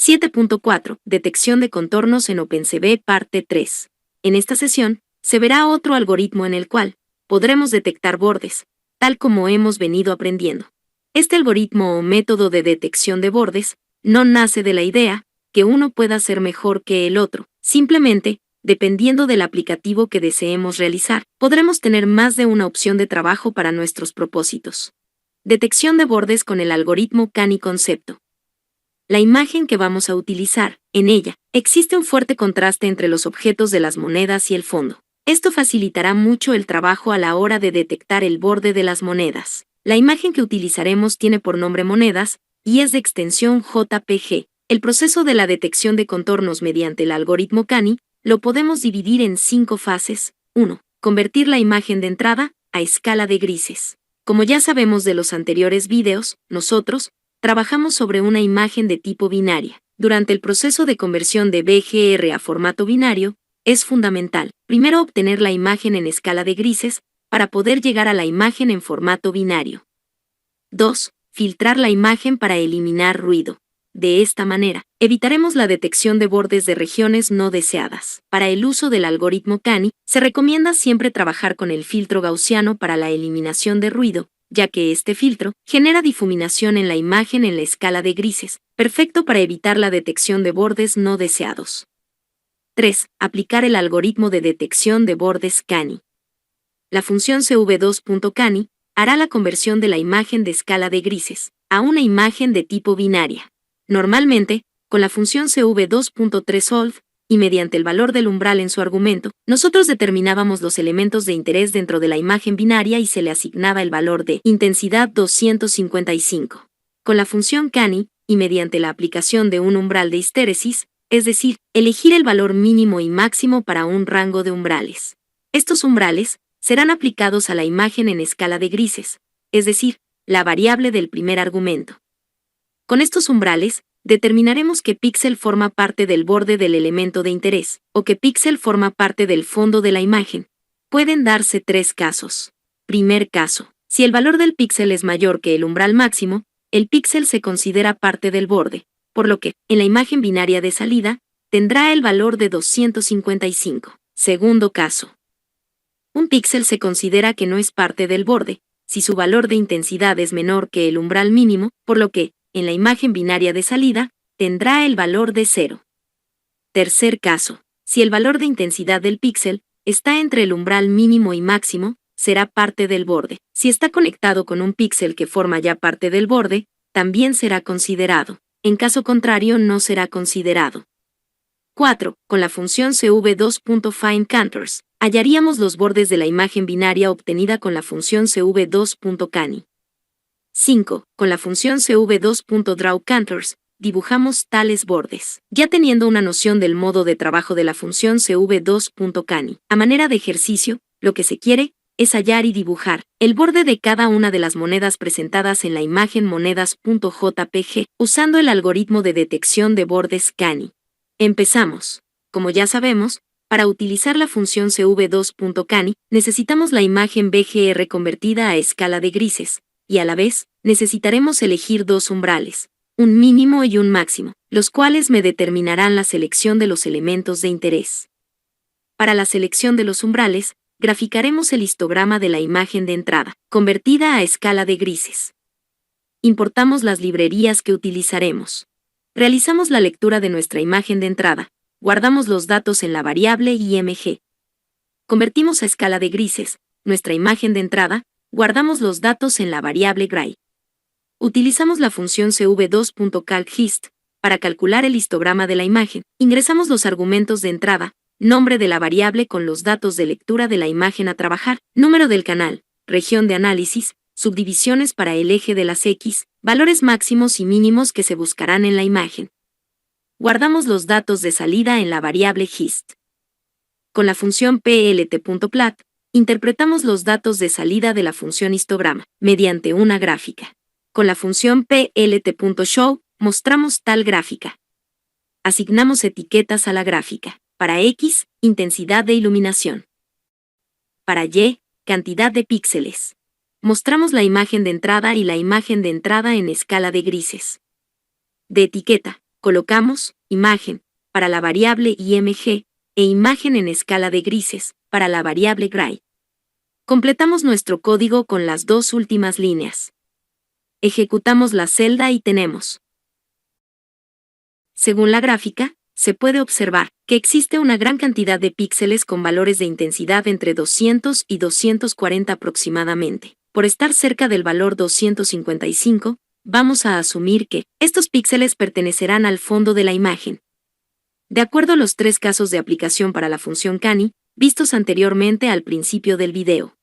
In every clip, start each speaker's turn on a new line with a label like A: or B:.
A: 7.4. Detección de contornos en OpenCV parte 3. En esta sesión, se verá otro algoritmo en el cual podremos detectar bordes, tal como hemos venido aprendiendo. Este algoritmo o método de detección de bordes no nace de la idea que uno pueda ser mejor que el otro. Simplemente, dependiendo del aplicativo que deseemos realizar, podremos tener más de una opción de trabajo para nuestros propósitos. Detección de bordes con el algoritmo Canny Concepto. La imagen que vamos a utilizar, en ella, existe un fuerte contraste entre los objetos de las monedas y el fondo. Esto facilitará mucho el trabajo a la hora de detectar el borde de las monedas. La imagen que utilizaremos tiene por nombre monedas, y es de extensión JPG. El proceso de la detección de contornos mediante el algoritmo Canny lo podemos dividir en 5 fases. 1. Convertir la imagen de entrada a escala de grises. Como ya sabemos de los anteriores videos, nosotros trabajamos sobre una imagen de tipo binaria. Durante el proceso de conversión de BGR a formato binario, es fundamental, primero obtener la imagen en escala de grises, para poder llegar a la imagen en formato binario. 2. Filtrar la imagen para eliminar ruido. De esta manera, evitaremos la detección de bordes de regiones no deseadas. Para el uso del algoritmo Canny, se recomienda siempre trabajar con el filtro gaussiano para la eliminación de ruido, ya que este filtro genera difuminación en la imagen en la escala de grises, perfecto para evitar la detección de bordes no deseados. 3. Aplicar el algoritmo de detección de bordes Canny. La función cv2.canny hará la conversión de la imagen de escala de grises a una imagen de tipo binaria. Normalmente, con la función cv2.3solve, y mediante el valor del umbral en su argumento, nosotros determinábamos los elementos de interés dentro de la imagen binaria y se le asignaba el valor de intensidad 255. Con la función Canny, y mediante la aplicación de un umbral de histéresis, es decir, elegir el valor mínimo y máximo para un rango de umbrales. Estos umbrales serán aplicados a la imagen en escala de grises, es decir, la variable del primer argumento. Con estos umbrales, determinaremos qué píxel forma parte del borde del elemento de interés, o qué píxel forma parte del fondo de la imagen. Pueden darse 3 casos. Primer caso: si el valor del píxel es mayor que el umbral máximo, el píxel se considera parte del borde, por lo que, en la imagen binaria de salida, tendrá el valor de 255. Segundo caso: un píxel se considera que no es parte del borde, si su valor de intensidad es menor que el umbral mínimo, por lo que, en la imagen binaria de salida, tendrá el valor de 0. Tercer caso: si el valor de intensidad del píxel está entre el umbral mínimo y máximo, será parte del borde. Si está conectado con un píxel que forma ya parte del borde, también será considerado. En caso contrario, no será considerado. 4. Con la función cv2.findContours, hallaríamos los bordes de la imagen binaria obtenida con la función cv2.canny. 5. Con la función cv2.drawContours, dibujamos tales bordes, ya teniendo una noción del modo de trabajo de la función cv2.canny. A manera de ejercicio, lo que se quiere es hallar y dibujar el borde de cada una de las monedas presentadas en la imagen monedas.jpg, usando el algoritmo de detección de bordes Canny. Empezamos. Como ya sabemos, para utilizar la función cv2.canny, necesitamos la imagen BGR convertida a escala de grises, y a la vez, necesitaremos elegir 2 umbrales, un mínimo y un máximo, los cuales me determinarán la selección de los elementos de interés. Para la selección de los umbrales, graficaremos el histograma de la imagen de entrada, convertida a escala de grises. Importamos las librerías que utilizaremos. Realizamos la lectura de nuestra imagen de entrada, guardamos los datos en la variable img. Convertimos a escala de grises nuestra imagen de entrada, guardamos los datos en la variable gray. Utilizamos la función cv2.calcHist para calcular el histograma de la imagen. Ingresamos los argumentos de entrada, nombre de la variable con los datos de lectura de la imagen a trabajar, número del canal, región de análisis, subdivisiones para el eje de las X, valores máximos y mínimos que se buscarán en la imagen. Guardamos los datos de salida en la variable hist. Con la función plt.plat, interpretamos los datos de salida de la función histograma, mediante una gráfica. Con la función plt.show, mostramos tal gráfica. Asignamos etiquetas a la gráfica. Para X, intensidad de iluminación. Para Y, cantidad de píxeles. Mostramos la imagen de entrada y la imagen de entrada en escala de grises. De etiqueta, colocamos imagen para la variable IMG e imagen en escala de grises para la variable gray. Completamos nuestro código con las dos últimas líneas. Ejecutamos la celda y tenemos. Según la gráfica, se puede observar que existe una gran cantidad de píxeles con valores de intensidad entre 200 y 240 aproximadamente. Por estar cerca del valor 255, vamos a asumir que estos píxeles pertenecerán al fondo de la imagen. De acuerdo a los tres casos de aplicación para la función Cani, vistos anteriormente al principio del video.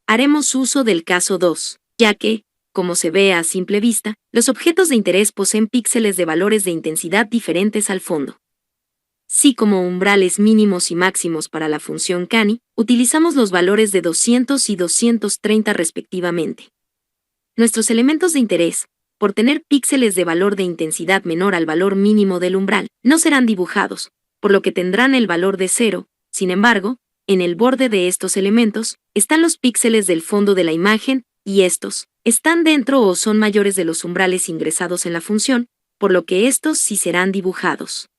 A: Haremos uso del caso 2, ya que, como se ve a simple vista, los objetos de interés poseen píxeles de valores de intensidad diferentes al fondo. Si como umbrales mínimos y máximos para la función Cani, utilizamos los valores de 200 y 230 respectivamente. Nuestros elementos de interés, por tener píxeles de valor de intensidad menor al valor mínimo del umbral, no serán dibujados, por lo que tendrán el valor de 0. Sin embargo, en el borde de estos elementos están los píxeles del fondo de la imagen, y estos están dentro o son mayores de los umbrales ingresados en la función, por lo que estos sí serán dibujados.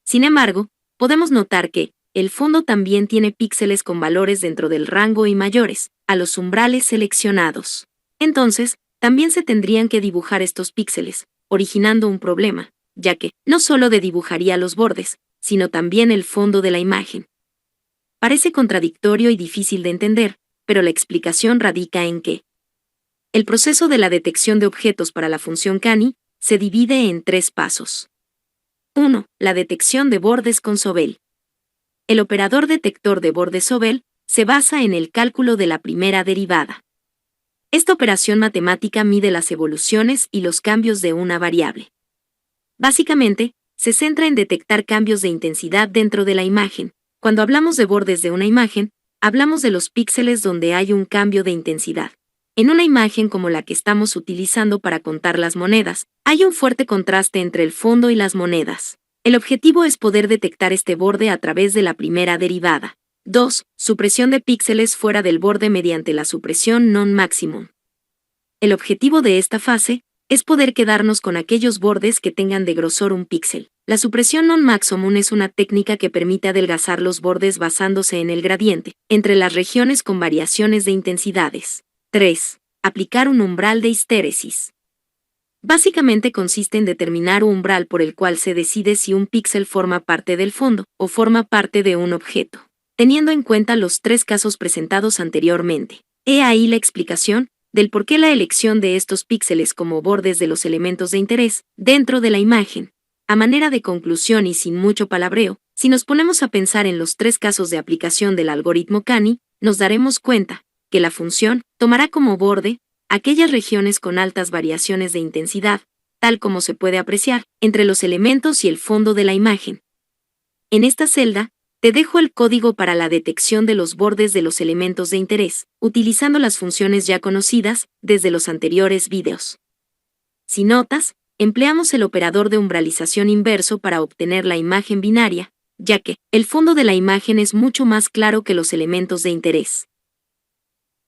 A: Sin embargo, podemos notar que el fondo también tiene píxeles con valores dentro del rango y mayores a los umbrales seleccionados. Entonces, también se tendrían que dibujar estos píxeles, originando un problema, ya que no solo dibujaría los bordes, sino también el fondo de la imagen. Parece contradictorio y difícil de entender, pero la explicación radica en que el proceso de la detección de objetos para la función Cani se divide en tres pasos. 1. La detección de bordes con Sobel. El operador detector de bordes Sobel se basa en el cálculo de la primera derivada. Esta operación matemática mide las evoluciones y los cambios de una variable. Básicamente, se centra en detectar cambios de intensidad dentro de la imagen. Cuando hablamos de bordes de una imagen, hablamos de los píxeles donde hay un cambio de intensidad. En una imagen como la que estamos utilizando para contar las monedas, hay un fuerte contraste entre el fondo y las monedas. El objetivo es poder detectar este borde a través de la primera derivada. 2. Supresión de píxeles fuera del borde mediante la supresión non-maximum. El objetivo de esta fase es poder quedarnos con aquellos bordes que tengan de grosor un píxel. La supresión non-maximum es una técnica que permite adelgazar los bordes basándose en el gradiente entre las regiones con variaciones de intensidades. 3. Aplicar un umbral de histéresis. Básicamente consiste en determinar un umbral por el cual se decide si un píxel forma parte del fondo o forma parte de un objeto, teniendo en cuenta los tres casos presentados anteriormente. He ahí la explicación del por qué la elección de estos píxeles como bordes de los elementos de interés dentro de la imagen. A manera de conclusión y sin mucho palabreo, si nos ponemos a pensar en los tres casos de aplicación del algoritmo Cani, nos daremos cuenta que la función tomará como borde aquellas regiones con altas variaciones de intensidad, tal como se puede apreciar entre los elementos y el fondo de la imagen. En esta celda, te dejo el código para la detección de los bordes de los elementos de interés, utilizando las funciones ya conocidas desde los anteriores videos. Si notas, empleamos el operador de umbralización inverso para obtener la imagen binaria, ya que el fondo de la imagen es mucho más claro que los elementos de interés.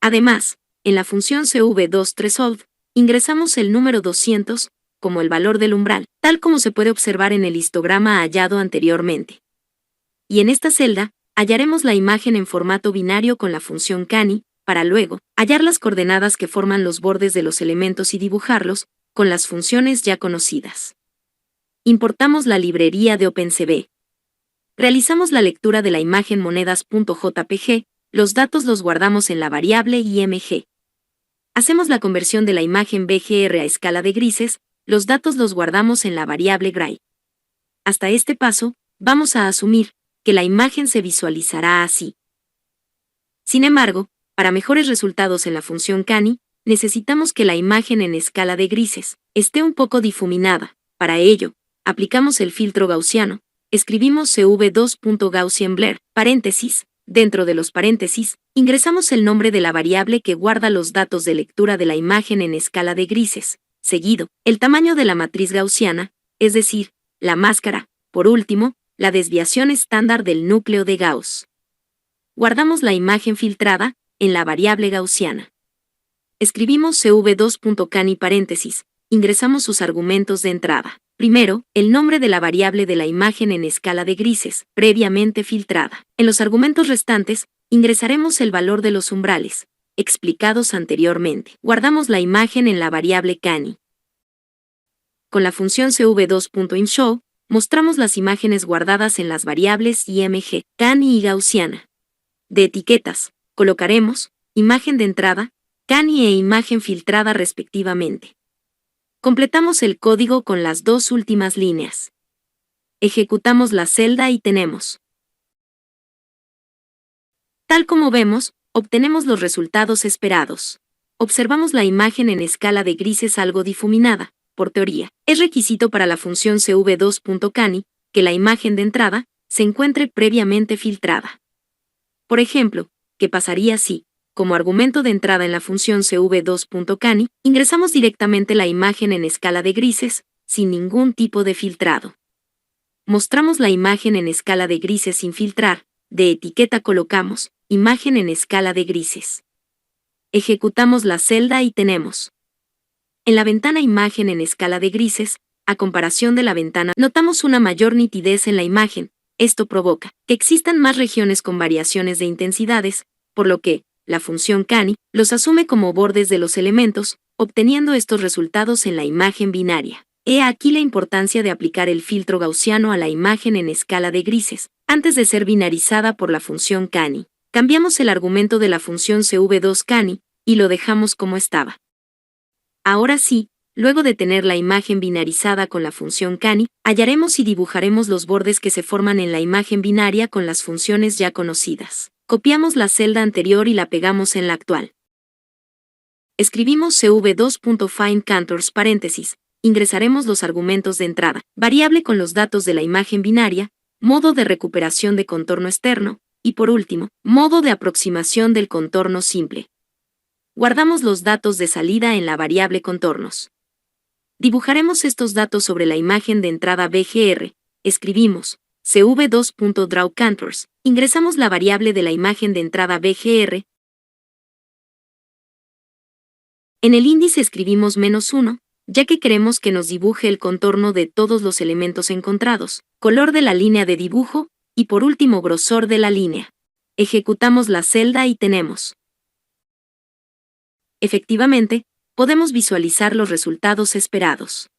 A: Además, en la función cv23solve, ingresamos el número 200 como el valor del umbral, tal como se puede observar en el histograma hallado anteriormente. Y en esta celda, hallaremos la imagen en formato binario con la función Cani, para luego hallar las coordenadas que forman los bordes de los elementos y dibujarlos con las funciones ya conocidas. Importamos la librería de OpenCV. Realizamos la lectura de la imagen monedas.jpg, los datos los guardamos en la variable IMG. Hacemos la conversión de la imagen BGR a escala de grises, los datos los guardamos en la variable gray. Hasta este paso, vamos a asumir que la imagen se visualizará así. Sin embargo, para mejores resultados en la función Cani, necesitamos que la imagen en escala de grises esté un poco difuminada. Para ello, aplicamos el filtro gaussiano, escribimos cv2.gaussian_blur, paréntesis. Dentro de los paréntesis, ingresamos el nombre de la variable que guarda los datos de lectura de la imagen en escala de grises, seguido, el tamaño de la matriz gaussiana, es decir, la máscara, por último, la desviación estándar del núcleo de Gauss. Guardamos la imagen filtrada en la variable gaussiana. Escribimos cv2.cani paréntesis, ingresamos sus argumentos de entrada. Primero, el nombre de la variable de la imagen en escala de grises, previamente filtrada. En los argumentos restantes, ingresaremos el valor de los umbrales, explicados anteriormente. Guardamos la imagen en la variable cani. Con la función cv2.inShow, mostramos las imágenes guardadas en las variables img, cani y gaussiana. De etiquetas, colocaremos imagen de entrada, cani e imagen filtrada respectivamente. Completamos el código con las dos últimas líneas. Ejecutamos la celda y tenemos. Tal como vemos, obtenemos los resultados esperados. Observamos la imagen en escala de grises algo difuminada. Por teoría, es requisito para la función cv2.cani que la imagen de entrada se encuentre previamente filtrada. Por ejemplo, ¿qué pasaría si, como argumento de entrada en la función cv2.cani, ingresamos directamente la imagen en escala de grises, sin ningún tipo de filtrado? Mostramos la imagen en escala de grises sin filtrar, de etiqueta colocamos, imagen en escala de grises. Ejecutamos la celda y tenemos. En la ventana imagen en escala de grises, a comparación de la ventana, notamos una mayor nitidez en la imagen. Esto provoca que existan más regiones con variaciones de intensidades, por lo que, la función cani los asume como bordes de los elementos, obteniendo estos resultados en la imagen binaria. He aquí la importancia de aplicar el filtro gaussiano a la imagen en escala de grises, antes de ser binarizada por la función cani. Cambiamos el argumento de la función cv2cani, y lo dejamos como estaba. Ahora sí, luego de tener la imagen binarizada con la función cani, hallaremos y dibujaremos los bordes que se forman en la imagen binaria con las funciones ya conocidas. Copiamos la celda anterior y la pegamos en la actual. Escribimos cv2.findContours paréntesis, ingresaremos los argumentos de entrada, variable con los datos de la imagen binaria, modo de recuperación de contorno externo, y por último, modo de aproximación del contorno simple. Guardamos los datos de salida en la variable contornos. Dibujaremos estos datos sobre la imagen de entrada BGR, escribimos cv2.drawContours, ingresamos la variable de la imagen de entrada BGR. En el índice escribimos -1, ya que queremos que nos dibuje el contorno de todos los elementos encontrados, color de la línea de dibujo, y por último grosor de la línea. Ejecutamos la celda y tenemos. Efectivamente, podemos visualizar los resultados esperados.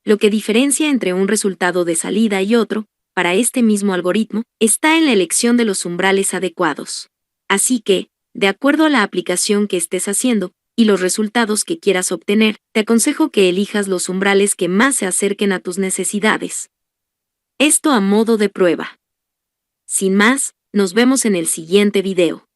A: Lo que diferencia entre un resultado de salida y otro, para este mismo algoritmo, está en la elección de los umbrales adecuados. Así que, de acuerdo a la aplicación que estés haciendo, y los resultados que quieras obtener, te aconsejo que elijas los umbrales que más se acerquen a tus necesidades. Esto a modo de prueba. Sin más, nos vemos en el siguiente video.